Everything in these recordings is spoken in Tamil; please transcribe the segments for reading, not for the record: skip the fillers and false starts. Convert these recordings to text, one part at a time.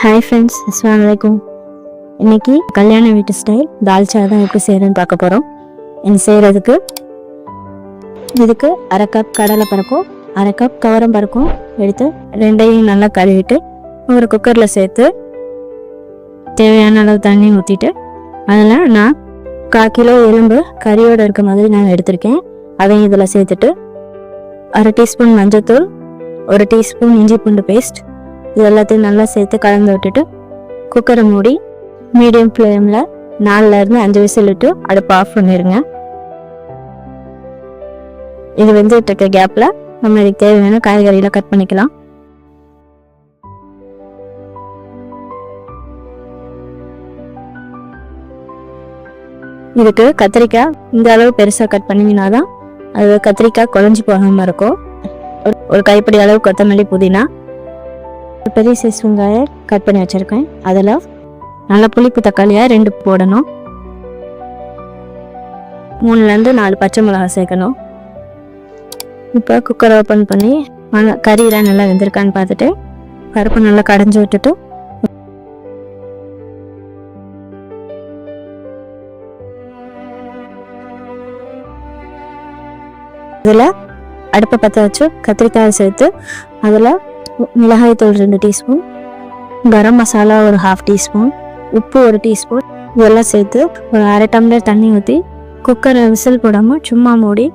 ஹாய் ஃப்ரெண்ட்ஸ், அஸ்ஸலாமு அலைக்கும். இன்றைக்கி கல்யாண வீட்டு ஸ்டைல் தால்ச்சா தான் எப்படி செய்கிறேன்னு பார்க்க போகிறோம். இது செய்கிறதுக்கு இதுக்கு அரை கப் கடலை பருப்பும் அரை கப் துவரம் பருப்பும் எடுத்து ரெண்டையும் நல்லா கழுவிட்டு ஒரு குக்கரில் சேர்த்து தேவையான அளவு தண்ணி ஊற்றிட்டு அதில் நான் 1/4 கிலோ எலும்பு கறியோடு இருக்க மாதிரி நான் எடுத்திருக்கேன். அதையும் இதில் சேர்த்துட்டு அரை டீஸ்பூன் மஞ்சள்தூள், 1 டீஸ்பூன் இஞ்சி பூண்டு பேஸ்ட் இது எல்லாத்தையும் நல்லா சேர்த்து கலந்து விட்டுட்டு குக்கரை மூடி மீடியம் ஃப்ளேமில் 4லேருந்து 5 விசில் விட்டு அடுப்பு ஆஃப் பண்ணிடுங்க. இது வெந்துட்டு இருக்க கேப்பில் நம்ம இதுக்கு தேவையான காய்கறியில் கட் பண்ணிக்கலாம். இதுக்கு கத்திரிக்காய் இந்த அளவு பெருசாக கட் பண்ணிங்கன்னா தான் அது கத்திரிக்காய் குழஞ்சி போகாமல் இருக்கும். ஒரு கைப்பிடி அளவு கொத்தமல்லி, புதினா, பெரிய சைஸ் வெங்காயம் கட் பண்ணி வச்சுருக்கேன். அதில் நல்லா புளிப்பு தக்காளியாக 2 போடணும். 3லேருந்து 4 பச்சை மிளகாய் சேர்க்கணும். இப்போ குக்கரை ஓப்பன் பண்ணி கறியெல்லாம் நல்லா வெந்திருக்கான்னு பார்த்துட்டு பருப்பு நல்லா கடைஞ்சி விட்டுட்டு இதில் அடுப்பை பற்ற வச்சு கத்திரிக்காயை சேர்த்து அதில் மிளகாய் தூள் 2 டீஸ்பூன், கரம் மசாலா ஒரு 1/2 டீஸ்பூன், உப்பு 1 டீஸ்பூன் இதெல்லாம் சேர்த்து ஒரு அரை டம்ளர் தண்ணி ஊற்றி குக்கரை விசில் போடாமல் சும்மா மூடி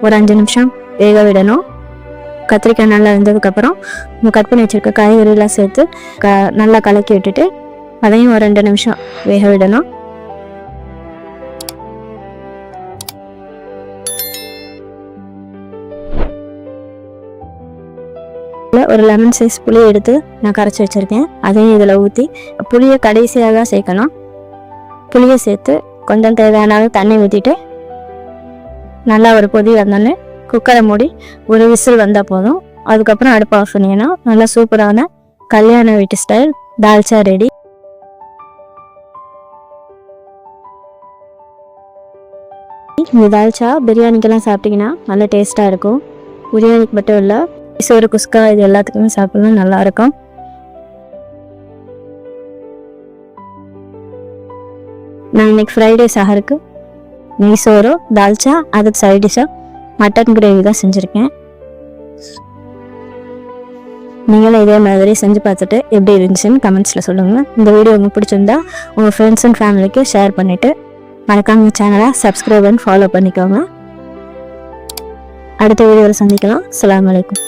ஒரு 5 நிமிஷம் வேக விடணும். கத்திரிக்காய் நல்லா வெந்ததுக்கப்புறம் நம்ம கட் பண்ணி வச்சுருக்க காய்கறியெல்லாம் சேர்த்து நல்லா கலக்கி விட்டுட்டு அதையும் ஒரு 2 நிமிஷம் வேக விடணும். ஒரு லெமன் சைஸ் புளியை எடுத்து நான் கரைச்சி வச்சுருக்கேன். அதையும் இதில் ஊற்றி புளியை கடைசியாக தான் சேர்க்கணும். புளியை சேர்த்து கொஞ்சம் தேவையான அளவு தண்ணி ஊற்றிட்டு நல்லா ஒரு கொதி வந்தோடனே குக்கரை மூடி ஒரு விசில் வந்தால் போதும். அதுக்கப்புறம் அடுப்பு ஆஃப் பண்ணிங்கன்னா நல்லா சூப்பரான கல்யாண வீட்டு ஸ்டைல் தால்ச்சா ரெடி. இந்த தால்ச்சா பிரியாணிக்கெல்லாம் சாப்பிட்டிங்கன்னா நல்லா டேஸ்ட்டாக இருக்கும். பிரியாணிக்கு மட்டும் இல்லை, சோறு, குஸ்கா இது எல்லாத்துக்குமே சாப்பிடலாம், நல்லா இருக்கும். நான் இன்னைக்கு ஃப்ரைடே சஹருக்கு நெய் சோறு, தால்ச்சா, அதுக்கு சைட் டிஷ்ஷாக மட்டன் கிரேவி தான் செஞ்சுருக்கேன். நீங்களும் இதே மாதிரி செஞ்சு பார்த்துட்டு எப்படி இருந்துச்சுன்னு கமெண்ட்ஸில் சொல்லுங்கள். இந்த வீடியோ உங்களுக்கு பிடிச்சிருந்தா உங்கள் ஃப்ரெண்ட்ஸ் அண்ட் ஃபேமிலிக்கு ஷேர் பண்ணிவிட்டு மறக்காம சேனலை சப்ஸ்கிரைப் அண்ட் ஃபாலோ பண்ணிக்கோங்க. அடுத்த வீடியோவில் சந்திக்கலாம். அஸ்ஸலாமு அலைக்கும்.